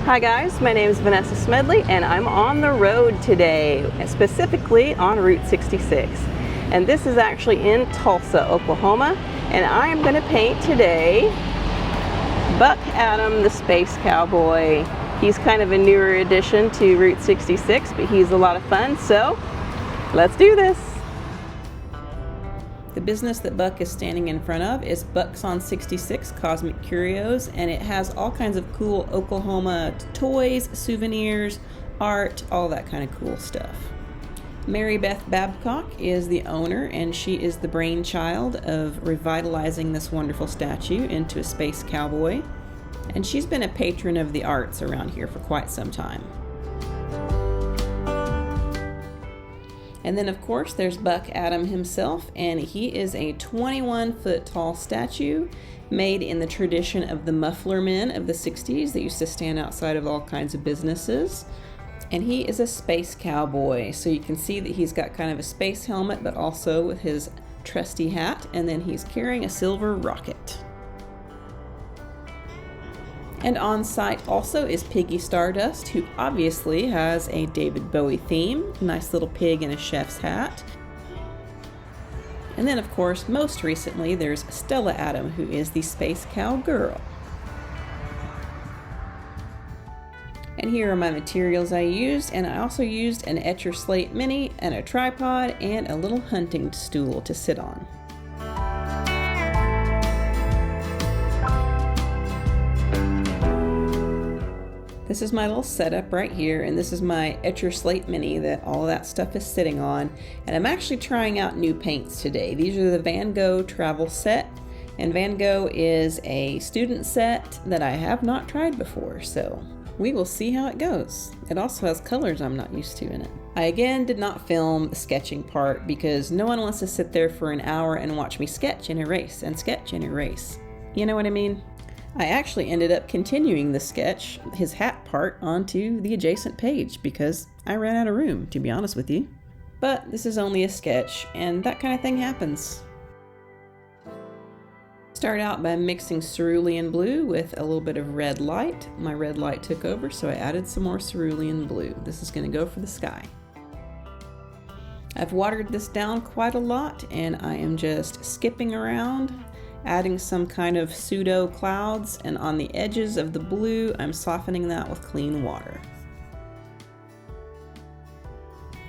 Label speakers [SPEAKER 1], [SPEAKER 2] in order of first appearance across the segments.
[SPEAKER 1] Hi guys, my name is Vanessa Smedley and I'm on the road today, specifically on Route 66. And this is actually in Tulsa, Oklahoma, and I am going to paint today Buck Adam the Space Cowboy. He's kind of a newer addition to Route 66, but he's a lot of fun, so let's do this. The business that Buck is standing in front of is Buck's on 66 Cosmic Curios, and it has all kinds of cool Oklahoma toys, souvenirs, art, all that kind of cool stuff. Mary Beth Babcock is the owner, and she is the brainchild of revitalizing this wonderful statue into a space cowboy. And she's been a patron of the arts around here for quite some time. And then of course there's Buck Adam himself, and he is a 21-foot tall statue made in the tradition of the muffler men of the 60s that used to stand outside of all kinds of businesses. And he is a space cowboy, so you can see that he's got kind of a space helmet, but also with his trusty hat, and then he's carrying a silver rocket. And on site also is Piggy Stardust, who obviously has a David Bowie theme, nice little pig in a chef's hat. And then of course, most recently, there's Stella Adam, who is the Space Cowgirl. And here are my materials I used, and I also used an Etcher Slate Mini and a tripod and a little hunting stool to sit on. This is my little setup right here, and this is my Etcher Slate Mini that all of that stuff is sitting on. And I'm actually trying out new paints today. These are the Van Gogh travel set, and Van Gogh is a student set that I have not tried before, so we will see how it goes. It also has colors I'm not used to in it. I again did not film the sketching part because no one wants to sit there for an hour and watch me sketch and erase and sketch and erase. You know what I mean? I actually ended up continuing the sketch, his hat part, onto the adjacent page because I ran out of room, to be honest with you. But this is only a sketch, and that kind of thing happens. Start out by mixing cerulean blue with a little bit of red light. My red light took over, so I added some more cerulean blue. This is going to go for the sky. I've watered this down quite a lot, and I am just skipping around, adding some kind of pseudo clouds, and on the edges of the blue, I'm softening that with clean water.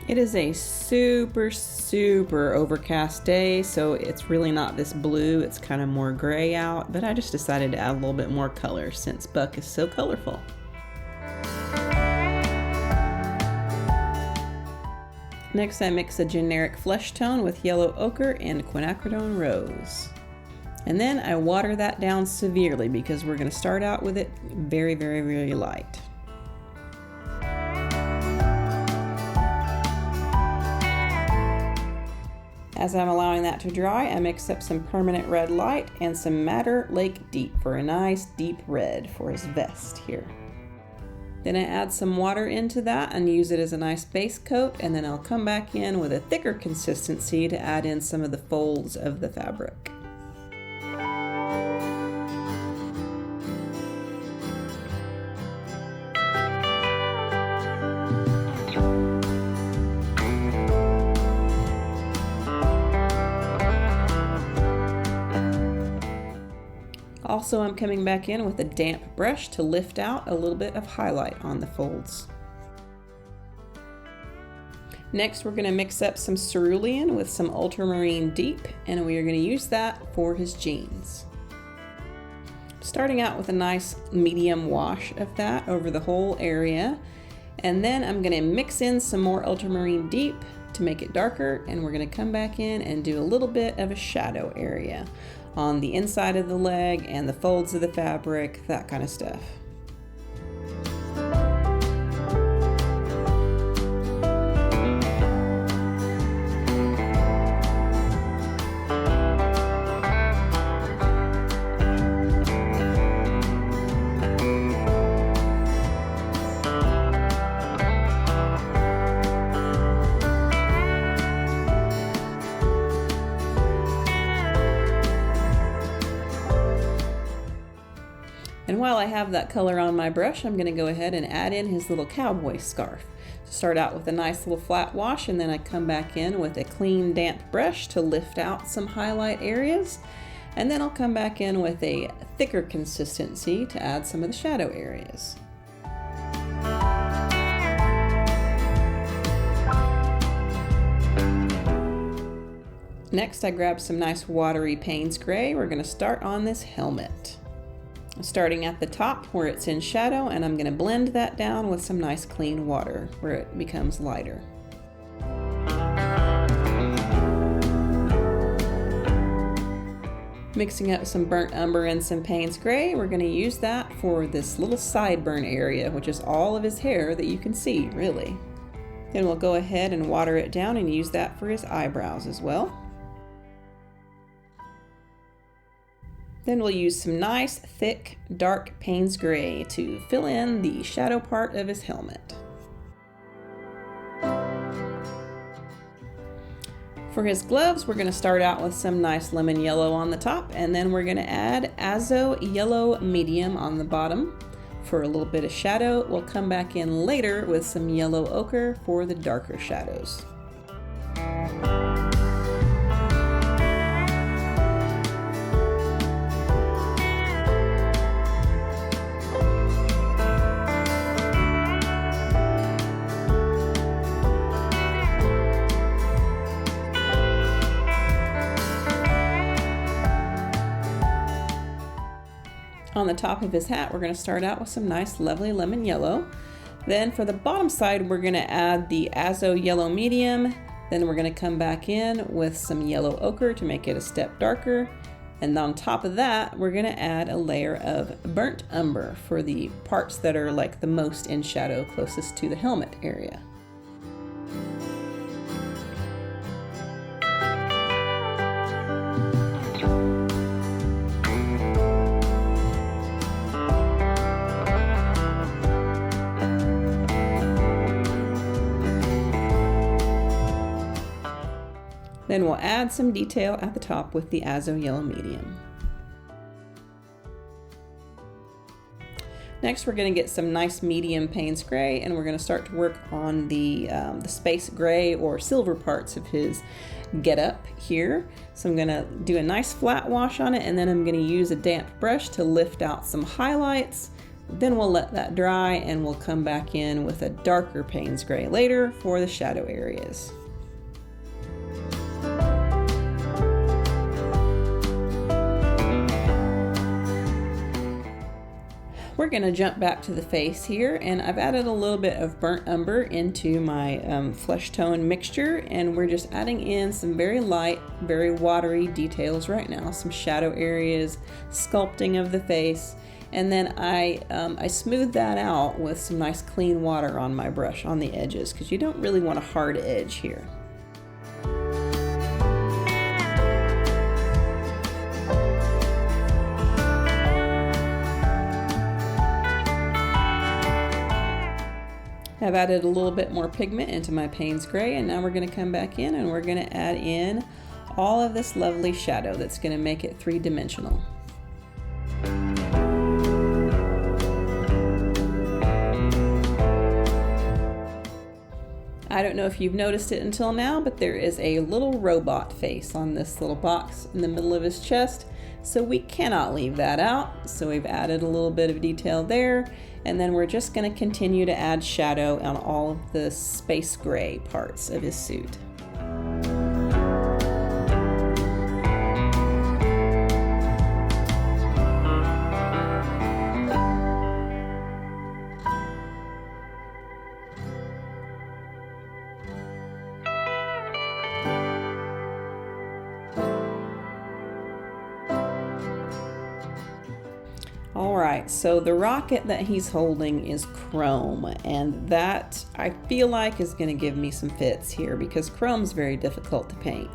[SPEAKER 1] It is a super overcast day, so it's really not this blue, it's kind of more gray out, but I just decided to add a little bit more color since Buck is so colorful. Next, I mix a generic flesh tone with yellow ochre and Quinacridone Rose. And then I water that down severely because we're going to start out with it very light. As I'm allowing that to dry, I mix up some permanent red light and some Madder Lake Deep for a nice deep red for his vest here. Then I add some water into that and use it as a nice base coat, and then I'll come back in with a thicker consistency to add in some of the folds of the fabric. Also, I'm coming back in with a damp brush to lift out a little bit of highlight on the folds. Next, we're going to mix up some Cerulean with some Ultramarine Deep, and we are going to use that for his jeans. Starting out with a nice medium wash of that over the whole area, and then I'm going to mix in some more Ultramarine Deep to make it darker, and we're going to come back in and do a little bit of a shadow area on the inside of the leg and the folds of the fabric, that kind of stuff. And while I have that color on my brush, I'm going to go ahead and add in his little cowboy scarf. So start out with a nice little flat wash, and then I come back in with a clean, damp brush to lift out some highlight areas. And then I'll come back in with a thicker consistency to add some of the shadow areas. Next, I grabbed some nice watery Payne's gray. We're going to start on this helmet. Starting at the top where it's in shadow, and I'm going to blend that down with some nice clean water where it becomes lighter. Mixing up some burnt umber and some Payne's gray, we're going to use that for this little sideburn area, which is all of his hair that you can see, really. Then we'll go ahead and water it down and use that for his eyebrows as well. Then we'll use some nice, thick, dark Payne's gray to fill in the shadow part of his helmet. For his gloves, we're going to start out with some nice lemon yellow on the top, and then we're going to add Azo Yellow Medium on the bottom for a little bit of shadow. We'll come back in later with some yellow ochre for the darker shadows. On the top of his hat, we're going to start out with some nice lovely lemon yellow. Then for the bottom side, we're going to add the Azo Yellow Medium. Then we're going to come back in with some yellow ochre to make it a step darker. And on top of that, we're going to add a layer of burnt umber for the parts that are like the most in shadow, closest to the helmet area. Then we'll add some detail at the top with the Azo Yellow Medium. Next, we're going to get some nice medium Payne's gray, and we're going to start to work on the space gray or silver parts of his getup here. So I'm going to do a nice flat wash on it, and then I'm going to use a damp brush to lift out some highlights. Then we'll let that dry, and we'll come back in with a darker Payne's gray later for the shadow areas. We're going to jump back to the face here, and I've added a little bit of burnt umber into my flesh tone mixture, and we're just adding in some very light, very watery details right now, some shadow areas, sculpting of the face, and then I smooth that out with some nice clean water on my brush on the edges, because you don't really want a hard edge here. I've added a little bit more pigment into my Payne's gray, and now we're going to come back in and we're going to add in all of this lovely shadow that's going to make it three-dimensional. I don't know if you've noticed it until now, but there is a little robot face on this little box in the middle of his chest, so we cannot leave that out. So we've added a little bit of detail there, and then we're just going to continue to add shadow on all of the space gray parts of his suit. Alright, so the rocket that he's holding is chrome, and that I feel like is going to give me some fits here because chrome's very difficult to paint.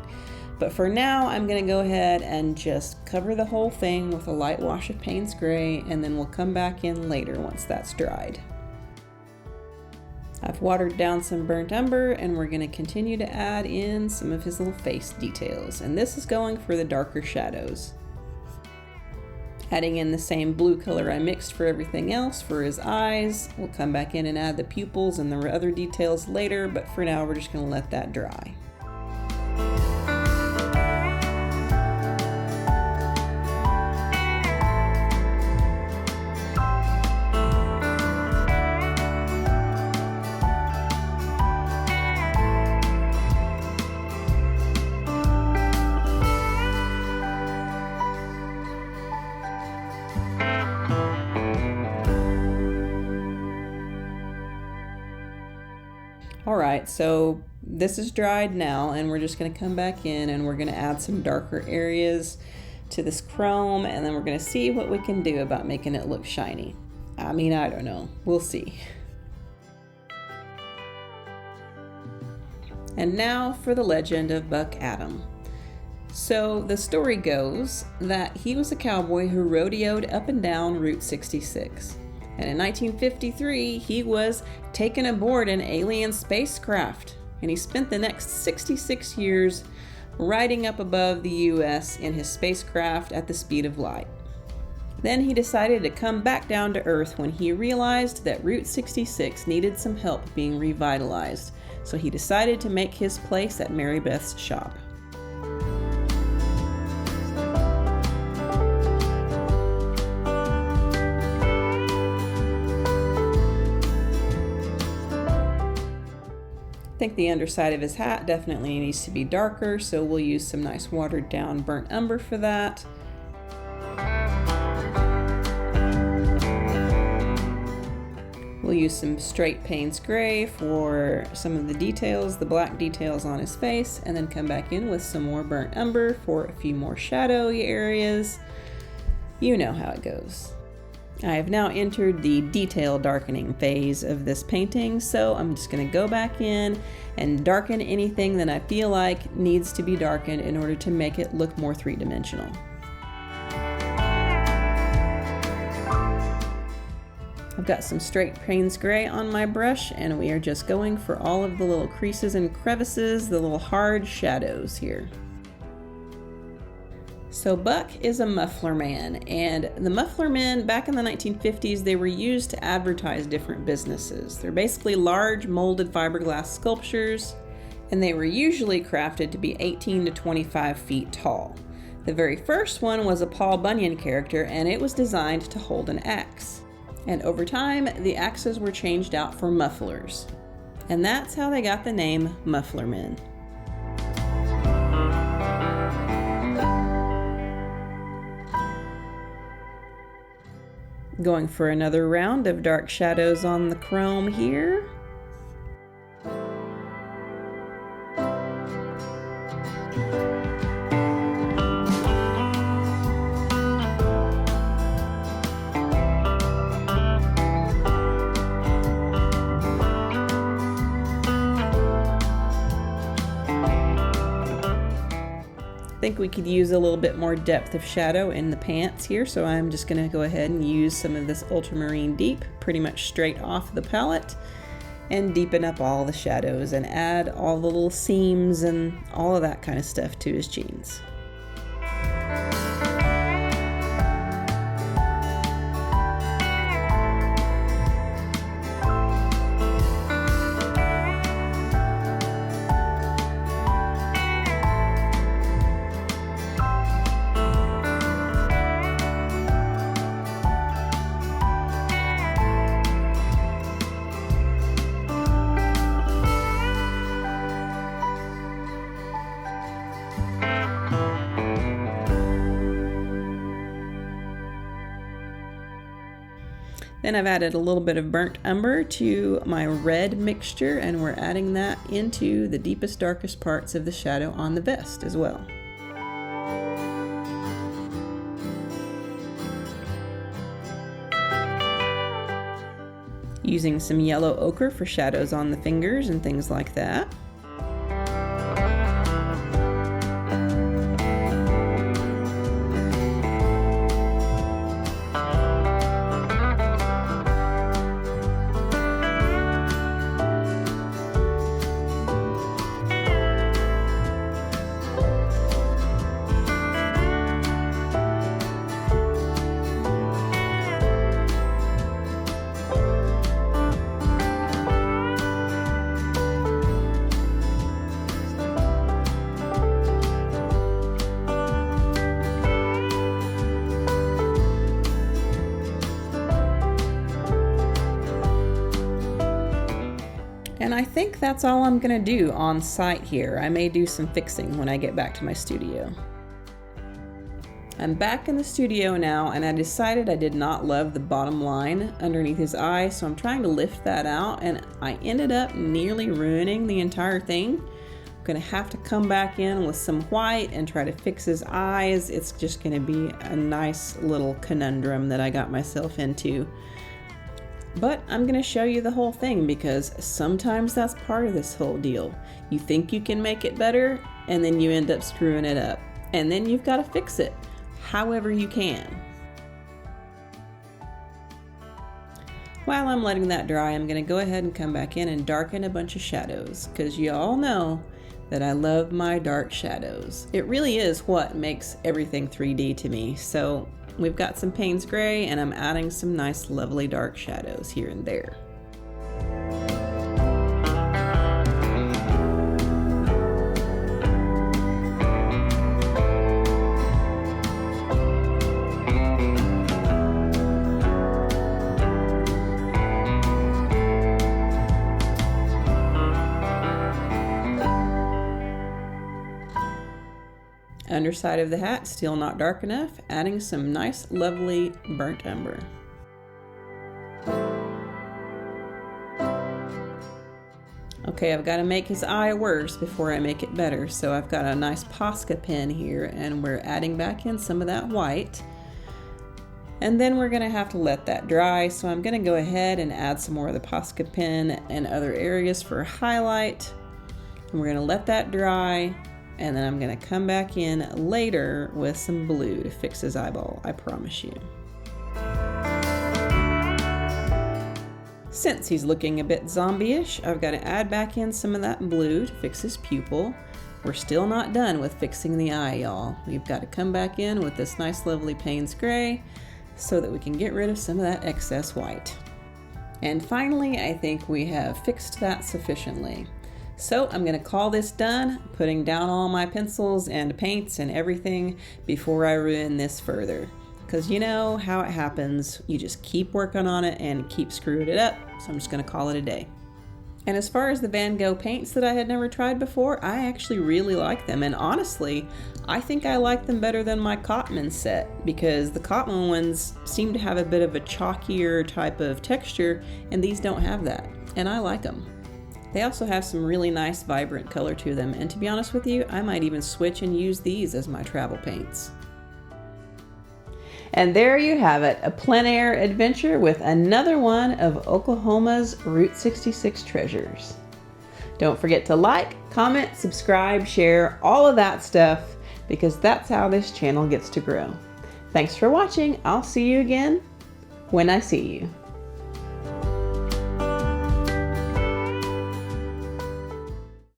[SPEAKER 1] But for now, I'm going to go ahead and just cover the whole thing with a light wash of Payne's gray, and then we'll come back in later once that's dried. I've watered down some burnt umber, and we're going to continue to add in some of his little face details, and this is going for the darker shadows. Adding in the same blue color I mixed for everything else for his eyes. We'll come back in and add the pupils and the other details later, but for now we're just going to let that dry. Alright, so this is dried now, and we're just going to come back in and we're going to add some darker areas to this chrome, and then we're going to see what we can do about making it look shiny. I mean, I don't know. We'll see. And now for the legend of Buck Adam. So the story goes that he was a cowboy who rodeoed up and down Route 66. And in 1953, he was taken aboard an alien spacecraft, and he spent the next 66 years riding up above the US in his spacecraft at the speed of light. Then he decided to come back down to Earth when he realized that Route 66 needed some help being revitalized, so he decided to make his place at Mary Beth's shop. I think the underside of his hat definitely needs to be darker, so we'll use some nice watered down burnt umber for that. We'll use some straight Payne's gray for some of the details, the black details on his face, and then come back in with some more burnt umber for a few more shadowy areas. You know how it goes. I have now entered the detail darkening phase of this painting, so I'm just going to go back in and darken anything that I feel like needs to be darkened in order to make it look more three-dimensional. I've got some straight Payne's gray on my brush, and we are just going for all of the little creases and crevices, the little hard shadows here. So Buck is a muffler man, and the muffler men back in the 1950s, they were used to advertise different businesses. They're basically large molded fiberglass sculptures, and they were usually crafted to be 18 to 25 feet tall. The very first one was a Paul Bunyan character, and it was designed to hold an axe. And over time, the axes were changed out for mufflers. And that's how they got the name muffler men. Going for another round of dark shadows on the chrome here. I think we could use a little bit more depth of shadow in the pants here, so I'm just going to go ahead and use some of this Ultramarine Deep pretty much straight off the palette and deepen up all the shadows and add all the little seams and all of that kind of stuff to his jeans. Then I've added a little bit of burnt umber to my red mixture, and we're adding that into the deepest, darkest parts of the shadow on the vest as well. Using some yellow ochre for shadows on the fingers and things like that. I think that's all I'm gonna do on site here. I may do some fixing when I get back to my studio. I'm back in the studio now, and I decided I did not love the bottom line underneath his eye, so I'm trying to lift that out, and I ended up nearly ruining the entire thing. I'm gonna have to come back in with some white and try to fix his eyes. It's just gonna be a nice little conundrum that I got myself into. But I'm gonna show you the whole thing, because sometimes that's part of this whole deal. You think you can make it better, and then you end up screwing it up. And then you've gotta fix it however you can. While I'm letting that dry, I'm gonna go ahead and come back in and darken a bunch of shadows, because you all know that I love my dark shadows. It really is what makes everything 3D to me. So we've got some Payne's gray, and I'm adding some nice lovely dark shadows here and there. Underside of the hat, still not dark enough, adding some nice lovely burnt umber. Okay, I've got to make his eye worse before I make it better, so I've got a nice Posca pen here, and we're adding back in some of that white. And then we're going to have to let that dry, so I'm going to go ahead and add some more of the Posca pen and other areas for highlight. And we're going to let that dry. And then I'm gonna come back in later with some blue to fix his eyeball, I promise you. Since he's looking a bit zombie-ish, I've got to add back in some of that blue to fix his pupil. We're still not done with fixing the eye, y'all. We've got to come back in with this nice lovely Payne's gray so that we can get rid of some of that excess white. And finally, I think we have fixed that sufficiently. So I'm gonna call this done, putting down all my pencils and paints and everything before I ruin this further. Because you know how it happens, you just keep working on it and keep screwing it up, so I'm just gonna call it a day. And as far as the Van Gogh paints that I had never tried before, I actually really like them, and honestly, I think I like them better than my Cotman set, because the Cotman ones seem to have a bit of a chalkier type of texture, and these don't have that, and I like them. They also have some really nice vibrant color to them, and to be honest with you, I might even switch and use these as my travel paints. And there you have it, a plein air adventure with another one of Oklahoma's Route 66 treasures. Don't forget to like, comment, subscribe, share, all of that stuff, because that's how this channel gets to grow. Thanks for watching. I'll see you again when I see you.